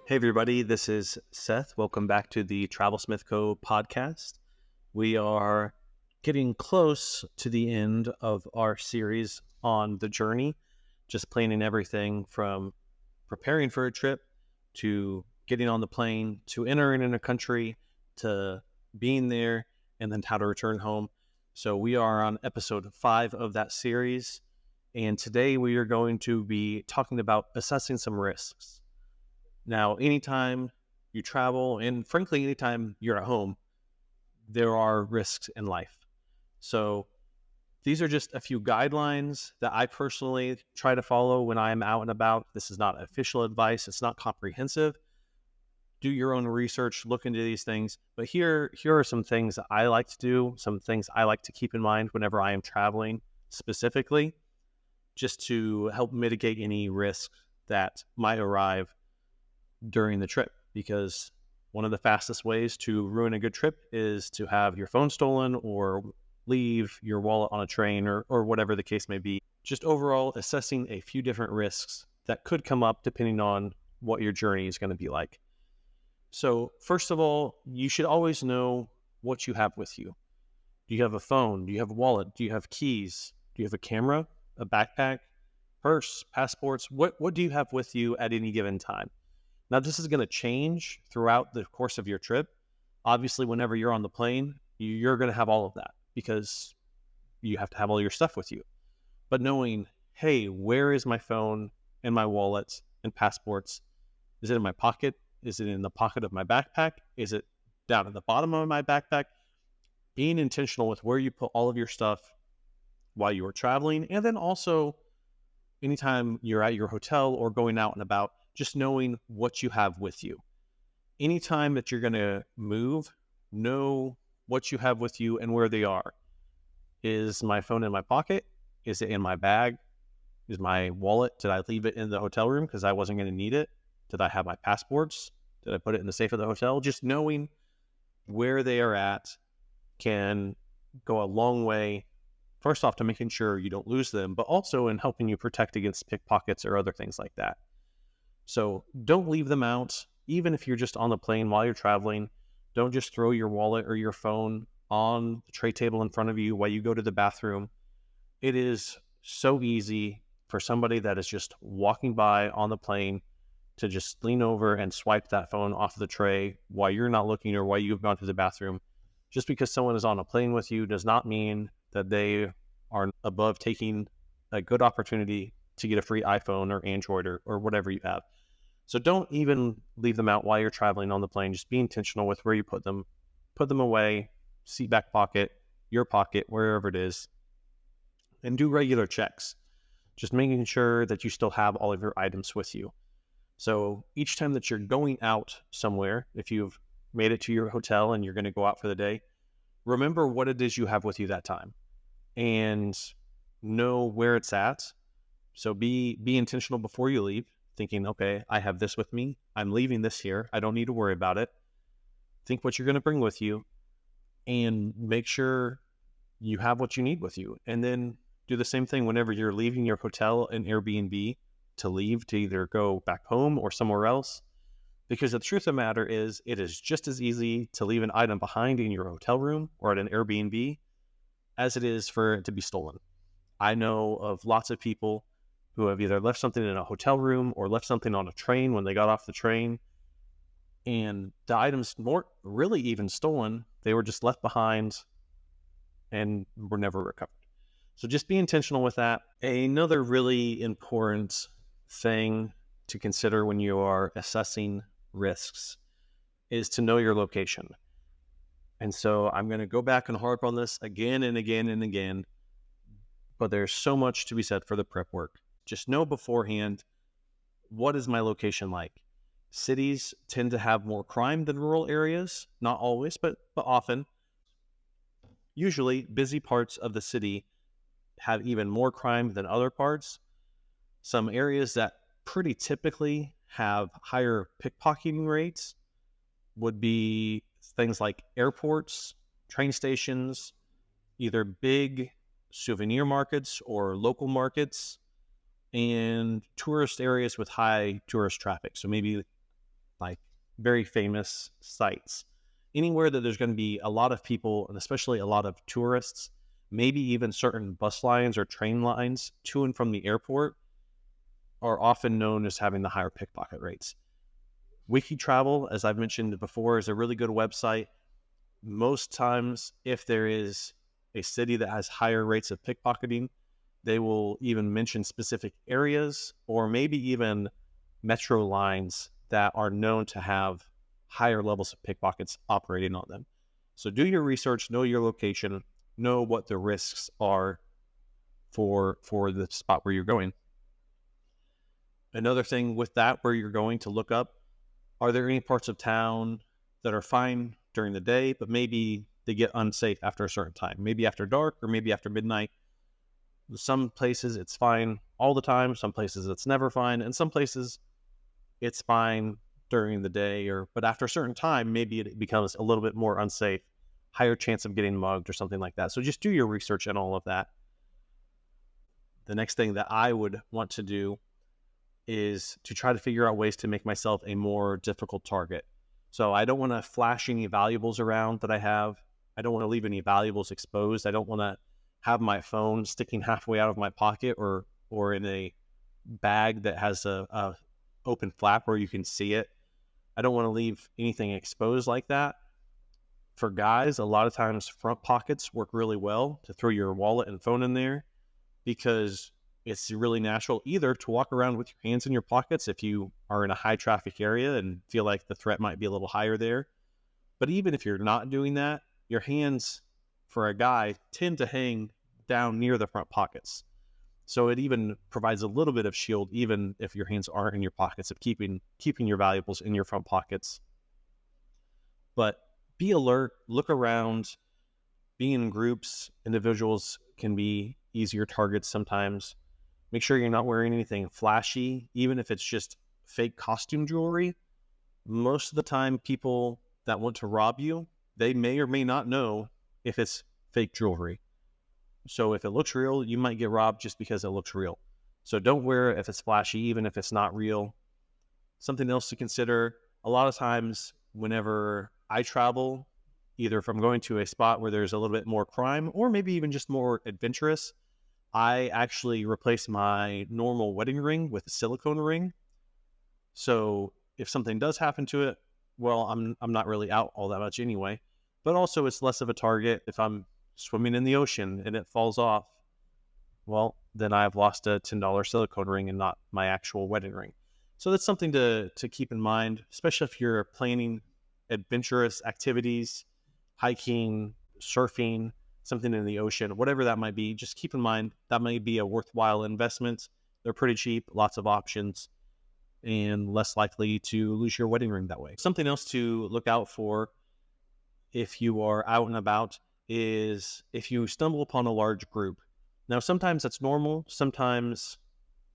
Hey, everybody, this is Seth. Welcome back to the Travel Smith Co. podcast. We are getting close to the end of our series on the journey, just planning everything from preparing for a trip to getting on the plane to entering in a country to being there and then how to return home. So we are on episode 5 of that series. And today we are going to be talking about assessing some risks. Now, anytime you travel, and frankly, anytime you're at home, there are risks in life. So these are just a few guidelines that I personally try to follow when I am out and about. This is not official advice. It's not comprehensive. Do your own research, look into these things. But here are some things that I like to do, some things I like to keep in mind whenever I am traveling specifically, just to help mitigate any risks that might arrive during the trip, because one of the fastest ways to ruin a good trip is to have your phone stolen or leave your wallet on a train or whatever the case may be. Just overall assessing a few different risks that could come up depending on what your journey is going to be like. So first of all, you should always know what you have with you. Do you have a phone? Do you have a wallet? Do you have keys? Do you have a camera, a backpack, purse, passports? What do you have with you at any given time? Now, this is going to change throughout the course of your trip. Obviously, whenever you're on the plane, you're going to have all of that because you have to have all your stuff with you. But knowing, hey, where is my phone and my wallet and passports? Is it in my pocket? Is it in the pocket of my backpack? Is it down at the bottom of my backpack? Being intentional with where you put all of your stuff while you are traveling. And then also, anytime you're at your hotel or going out and about, just knowing what you have with you. Anytime that you're going to move, know what you have with you and where they are. Is my phone in my pocket? Is it in my bag? Is my wallet, did I leave it in the hotel room because I wasn't going to need it? Did I have my passports? Did I put it in the safe of the hotel? Just knowing where they are at can go a long way, first off, to making sure you don't lose them, but also in helping you protect against pickpockets or other things like that. So don't leave them out, even if you're just on the plane while you're traveling. Don't just throw your wallet or your phone on the tray table in front of you while you go to the bathroom. It is so easy for somebody that is just walking by on the plane to just lean over and swipe that phone off the tray while you're not looking or while you've gone to the bathroom. Just because someone is on a plane with you does not mean that they are above taking a good opportunity to get a free iPhone or Android or whatever you have. So don't even leave them out while you're traveling on the plane. Just be intentional with where you put them. Put them away, seat back pocket, your pocket, wherever it is. And do regular checks. Just making sure that you still have all of your items with you. So each time that you're going out somewhere, if you've made it to your hotel and you're going to go out for the day, remember what it is you have with you that time. And know where it's at. So be intentional before you leave. Thinking, okay, I have this with me. I'm leaving this here. I don't need to worry about it. Think what you're going to bring with you and make sure you have what you need with you. And then do the same thing whenever you're leaving your hotel and Airbnb to leave to either go back home or somewhere else. Because the truth of the matter is, it is just as easy to leave an item behind in your hotel room or at an Airbnb as it is for it to be stolen. I know of lots of people who have either left something in a hotel room or left something on a train when they got off the train, and the items weren't really even stolen. They were just left behind and were never recovered. So just be intentional with that. Another really important thing to consider when you are assessing risks is to know your location. And so I'm going to go back and harp on this again and again and again, but there's so much to be said for the prep work. Just know beforehand, what is my location like? Cities tend to have more crime than rural areas. Not always, but often. Usually, busy parts of the city have even more crime than other parts. Some areas that pretty typically have higher pickpocketing rates would be things like airports, train stations, either big souvenir markets or local markets, and tourist areas with high tourist traffic. So maybe like very famous sites. Anywhere that there's going to be a lot of people, and especially a lot of tourists, maybe even certain bus lines or train lines to and from the airport, are often known as having the higher pickpocket rates. Wiki Travel, as I've mentioned before, is a really good website. Most times, if there is a city that has higher rates of pickpocketing, they will even mention specific areas or maybe even metro lines that are known to have higher levels of pickpockets operating on them. So do your research, know your location, know what the risks are for the spot where you're going. Another thing with that, where you're going to look up, are there any parts of town that are fine during the day, but maybe they get unsafe after a certain time, maybe after dark or maybe after midnight. Some places it's fine all the time, some places it's never fine, and some places it's fine during the day, but after a certain time, maybe it becomes a little bit more unsafe, higher chance of getting mugged or something like that. So just do your research and all of that. The next thing that I would want to do is to try to figure out ways to make myself a more difficult target. So I don't want to flash any valuables around that I have. I don't want to leave any valuables exposed. I don't want to have my phone sticking halfway out of my pocket or in a bag that has a open flap where you can see it. I don't want to leave anything exposed like that. For guys, a lot of times front pockets work really well to throw your wallet and phone in there, because it's really natural either to walk around with your hands in your pockets if you are in a high traffic area and feel like the threat might be a little higher there. But even if you're not doing that, your hands for a guy tend to hang down near the front pockets. So it even provides a little bit of shield, even if your hands aren't in your pockets, of keeping your valuables in your front pockets. But be alert, look around. Being in groups, individuals can be easier targets sometimes. Make sure you're not wearing anything flashy, even if it's just fake costume jewelry. Most of the time, people that want to rob you, they may or may not know if it's fake jewelry. So if it looks real, you might get robbed just because it looks real. So don't wear it if it's flashy, even if it's not real. Something else to consider, a lot of times whenever I travel, either if I'm going to a spot where there's a little bit more crime or maybe even just more adventurous, I actually replace my normal wedding ring with a silicone ring. So if something does happen to it, well, I'm not really out all that much anyway. But also it's less of a target if I'm swimming in the ocean and it falls off. Well, then I've lost a $10 silicone ring and not my actual wedding ring. So that's something to keep in mind, especially if you're planning adventurous activities, hiking, surfing, something in the ocean, whatever that might be. Just keep in mind that may be a worthwhile investment. They're pretty cheap, lots of options, and less likely to lose your wedding ring that way. Something else to look out for if you are out and about is if you stumble upon a large group. Now, sometimes that's normal. Sometimes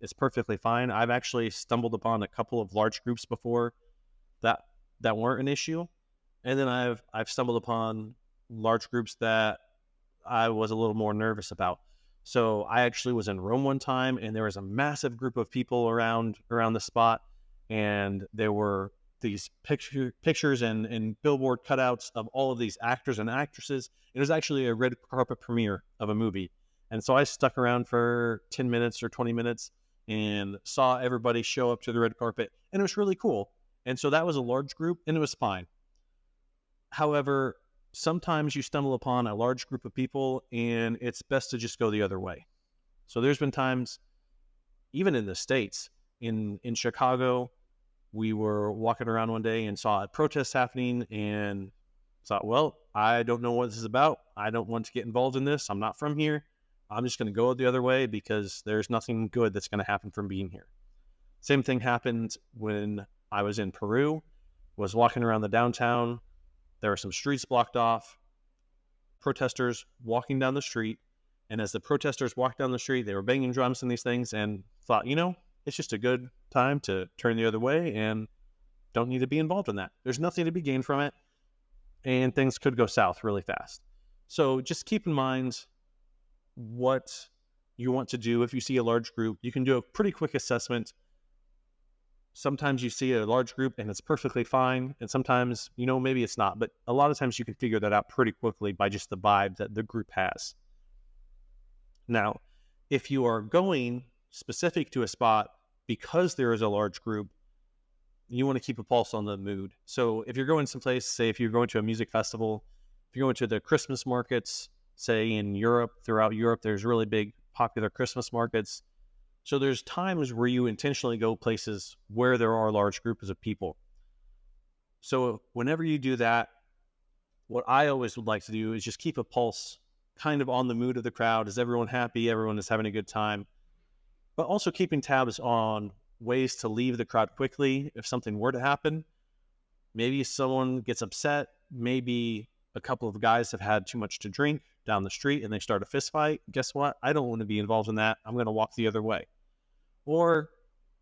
it's perfectly fine. I've actually stumbled upon a couple of large groups before that weren't an issue. And then I've stumbled upon large groups that I was a little more nervous about. So I actually was in Rome one time, and there was a massive group of people around the spot, and there were these pictures and billboard cutouts of all of these actors and actresses. It was actually a red carpet premiere of a movie. And so I stuck around for 10 minutes or 20 minutes and saw everybody show up to the red carpet, and it was really cool. And so that was a large group, and it was fine. However, sometimes you stumble upon a large group of people and it's best to just go the other way. So there's been times, even in the States, in Chicago, we were walking around one day and saw a protest happening and thought, well, I don't know what this is about. I don't want to get involved in this. I'm not from here. I'm just going to go the other way because there's nothing good that's going to happen from being here. Same thing happened when I was in Peru, was walking around the downtown. There were some streets blocked off, protesters walking down the street. And as the protesters walked down the street, they were banging drums and these things, and thought, it's just a good time to turn the other way and don't need to be involved in that. There's nothing to be gained from it, and things could go south really fast. So just keep in mind what you want to do. If you see a large group, you can do a pretty quick assessment. Sometimes you see a large group and it's perfectly fine. And sometimes, maybe it's not. But a lot of times you can figure that out pretty quickly by just the vibe that the group has. Now, if you are going specific to a spot because there is a large group, you want to keep a pulse on the mood. So if you're going someplace, say if you're going to a music festival, if you're going to the Christmas markets, say in Europe, throughout Europe, there's really big popular Christmas markets. So there's times where you intentionally go places where there are large groups of people. So whenever you do that, what I always would like to do is just keep a pulse kind of on the mood of the crowd. Is everyone happy? Everyone is having a good time. But also keeping tabs on ways to leave the crowd quickly if something were to happen. Maybe someone gets upset. Maybe a couple of guys have had too much to drink down the street and they start a fist fight. Guess what? I don't want to be involved in that. I'm going to walk the other way. Or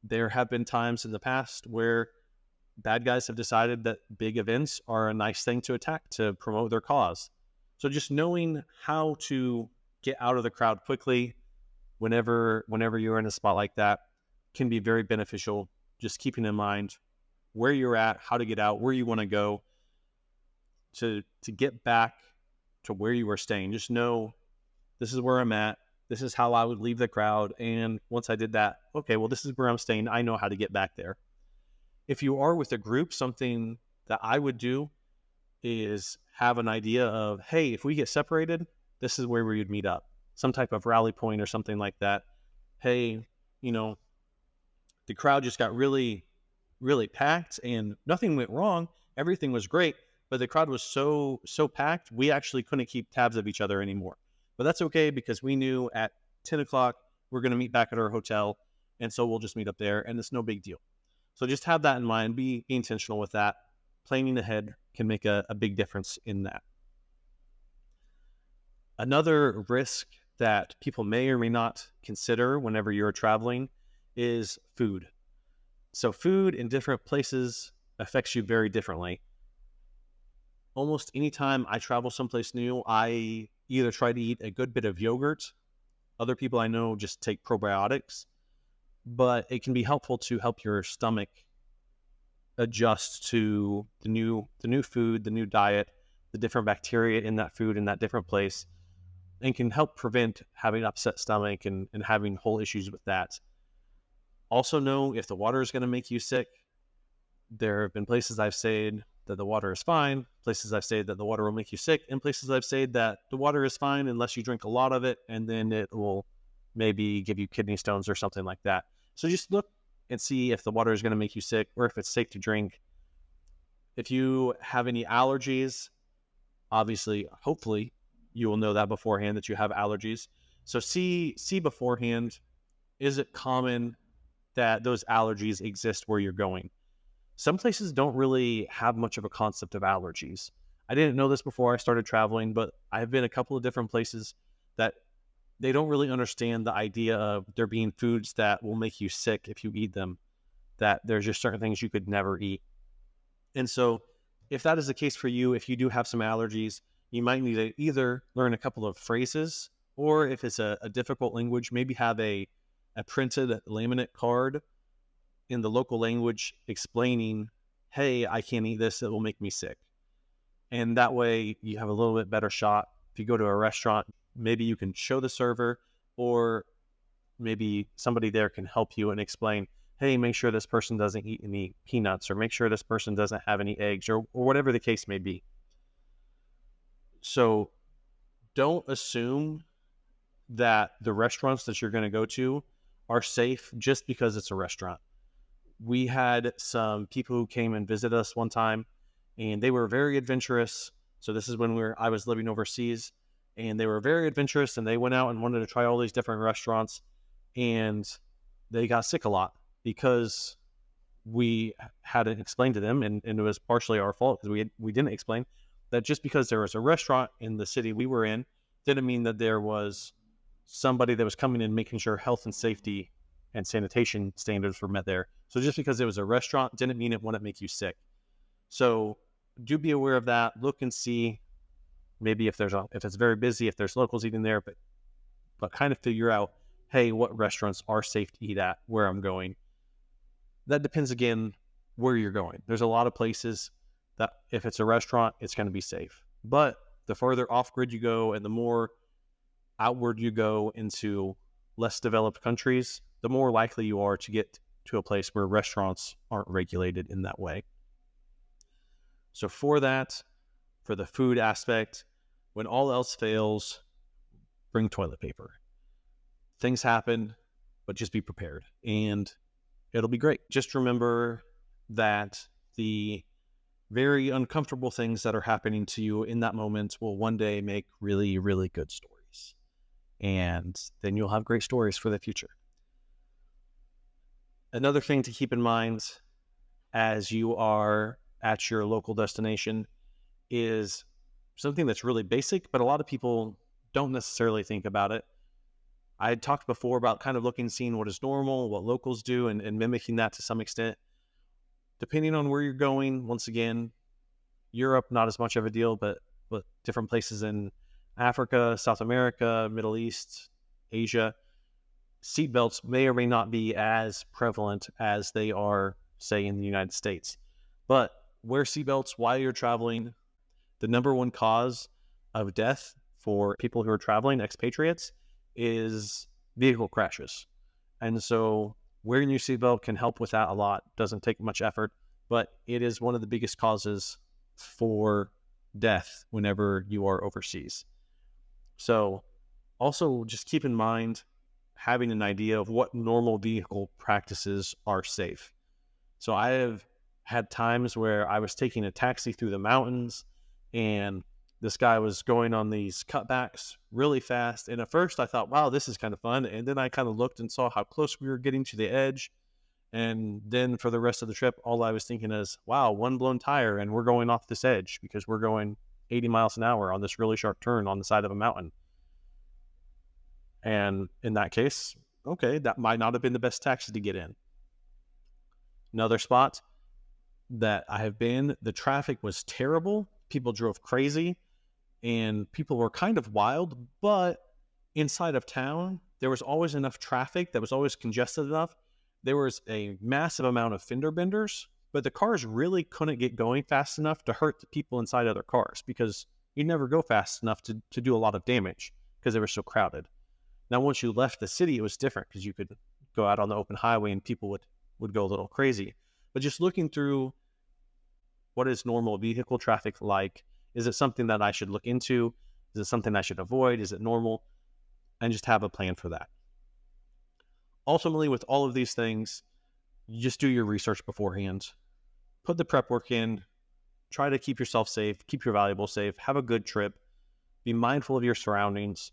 there have been times in the past where bad guys have decided that big events are a nice thing to attack to promote their cause. So just knowing how to get out of the crowd quickly whenever you're in a spot like that can be very beneficial. Just keeping in mind where you're at, how to get out, where you want to go to get back to where you were staying. Just know this is where I'm at. This is how I would leave the crowd. And once I did that, okay, well, this is where I'm staying. I know how to get back there. If you are with a group, something that I would do is have an idea of, hey, if we get separated, this is where we would meet up. Some type of rally point or something like that. Hey, the crowd just got really, really packed and nothing went wrong. Everything was great, but the crowd was so packed, we actually couldn't keep tabs of each other anymore. But that's okay because we knew at 10 o'clock, we're going to meet back at our hotel. And so we'll just meet up there and it's no big deal. So just have that in mind, be intentional with that. Planning ahead can make a big difference in that. Another risk that people may or may not consider whenever you're traveling is food. So food in different places affects you very differently. Almost anytime I travel someplace new, I either try to eat a good bit of yogurt. Other people I know just take probiotics, but it can be helpful to help your stomach adjust to the new food, the new diet, the different bacteria in that food in that different place, and can help prevent having upset stomach and having whole issues with that. Also know if the water is going to make you sick. There have been places I've stayed that the water is fine, places I've stayed that the water will make you sick, and places I've stayed that the water is fine unless you drink a lot of it, and then it will maybe give you kidney stones or something like that. So just look and see if the water is going to make you sick or if it's safe to drink. If you have any allergies, obviously, hopefully, you will know that beforehand that you have allergies. So see beforehand, is it common that those allergies exist where you're going? Some places don't really have much of a concept of allergies. I didn't know this before I started traveling, but I've been a couple of different places that they don't really understand the idea of there being foods that will make you sick if you eat them, that there's just certain things you could never eat. And so if that is the case for you, if you do have some allergies, you might need to either learn a couple of phrases, or if it's a difficult language, maybe have a printed laminate card in the local language explaining, hey, I can't eat this, it will make me sick. And that way you have a little bit better shot. If you go to a restaurant, maybe you can show the server, or maybe somebody there can help you and explain, hey, make sure this person doesn't eat any peanuts, or make sure this person doesn't have any eggs, or whatever the case may be. So don't assume that the restaurants that you're going to go to are safe just because it's a restaurant. We had some people who came and visit us one time, and they were very adventurous. So this is when I was living overseas, and they were very adventurous, and they went out and wanted to try all these different restaurants, and they got sick a lot because we hadn't explained to them, and it was partially our fault because we didn't explain that just because there was a restaurant in the city we were in didn't mean that there was somebody that was coming in making sure health and safety and sanitation standards were met there. So just because it was a restaurant didn't mean it wouldn't make you sick. So do be aware of that. Look and see maybe if it's very busy, if there's locals eating there, but kind of figure out, hey, what restaurants are safe to eat at where I'm going. that depends again where you're going. There's a lot of places that if it's a restaurant, it's going to be safe. But the further off grid you go and the more outward you go into less developed countries, the more likely you are to get to a place where restaurants aren't regulated in that way. So for that, for the food aspect, when all else fails, bring toilet paper. Things happen, but just be prepared and it'll be great. Just remember that the very uncomfortable things that are happening to you in that moment will one day make really, really good stories. And then you'll have great stories for the future. Another thing to keep in mind as you are at your local destination is something that's really basic, but a lot of people don't necessarily think about it. I had talked before about kind of seeing what is normal, what locals do, and mimicking that to some extent. Depending on where you're going, once again, Europe, not as much of a deal, but different places in Africa, South America, Middle East, Asia, seatbelts may or may not be as prevalent as they are, say, in the United States. But wear seatbelts while you're traveling. The number one cause of death for people who are traveling, expatriates, is vehicle crashes. And so wearing your seatbelt can help with that a lot. Doesn't take much effort, but it is one of the biggest causes for death whenever you are overseas. So also just keep in mind having an idea of what normal vehicle practices are safe. So I have had times where I was taking a taxi through the mountains and this guy was going on these cutbacks really fast. And at first I thought, wow, this is kind of fun. And then I kind of looked and saw how close we were getting to the edge. And then for the rest of the trip, all I was thinking is, wow, one blown tire and we're going off this edge because we're going 80 miles an hour on this really sharp turn on the side of a mountain. And in that case, okay, that might not have been the best taxi to get in. Another spot that I have been, the traffic was terrible. People drove crazy and people were kind of wild, but inside of town, there was always enough traffic that was always congested enough. There was a massive amount of fender benders, but the cars really couldn't get going fast enough to hurt the people inside other cars because you never go fast enough to do a lot of damage because they were so crowded. Now, once you left the city, it was different because you could go out on the open highway and people would go a little crazy. But just looking through what is normal vehicle traffic like, is it something that I should look into? Is it something I should avoid? Is it normal? And just have a plan for that. Ultimately, with all of these things, you just do your research beforehand. Put the prep work in. Try to keep yourself safe. Keep your valuables safe. Have a good trip. Be mindful of your surroundings.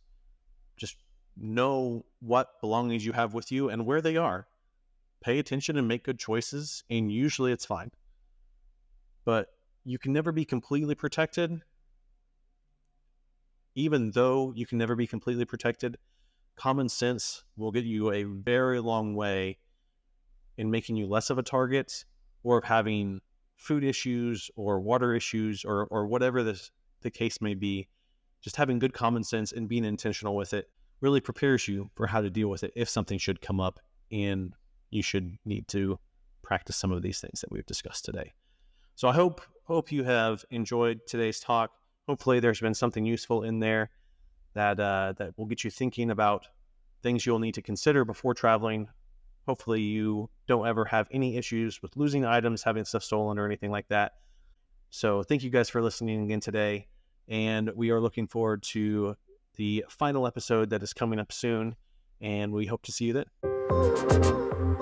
Just know what belongings you have with you and where they are. Pay attention and make good choices, and usually it's fine. But you can never be completely protected. Even though you can never be completely protected, common sense will get you a very long way in making you less of a target or of having food issues or water issues or whatever the case may be. Just having good common sense and being intentional with it really prepares you for how to deal with it if something should come up and you should need to practice some of these things that we've discussed today. So I hope you have enjoyed today's talk. Hopefully there's been something useful in there that will get you thinking about things you'll need to consider before traveling. Hopefully you don't ever have any issues with losing items, having stuff stolen, or anything like that. So thank you guys for listening again today. And we are looking forward to the final episode that is coming up soon. And we hope to see you then.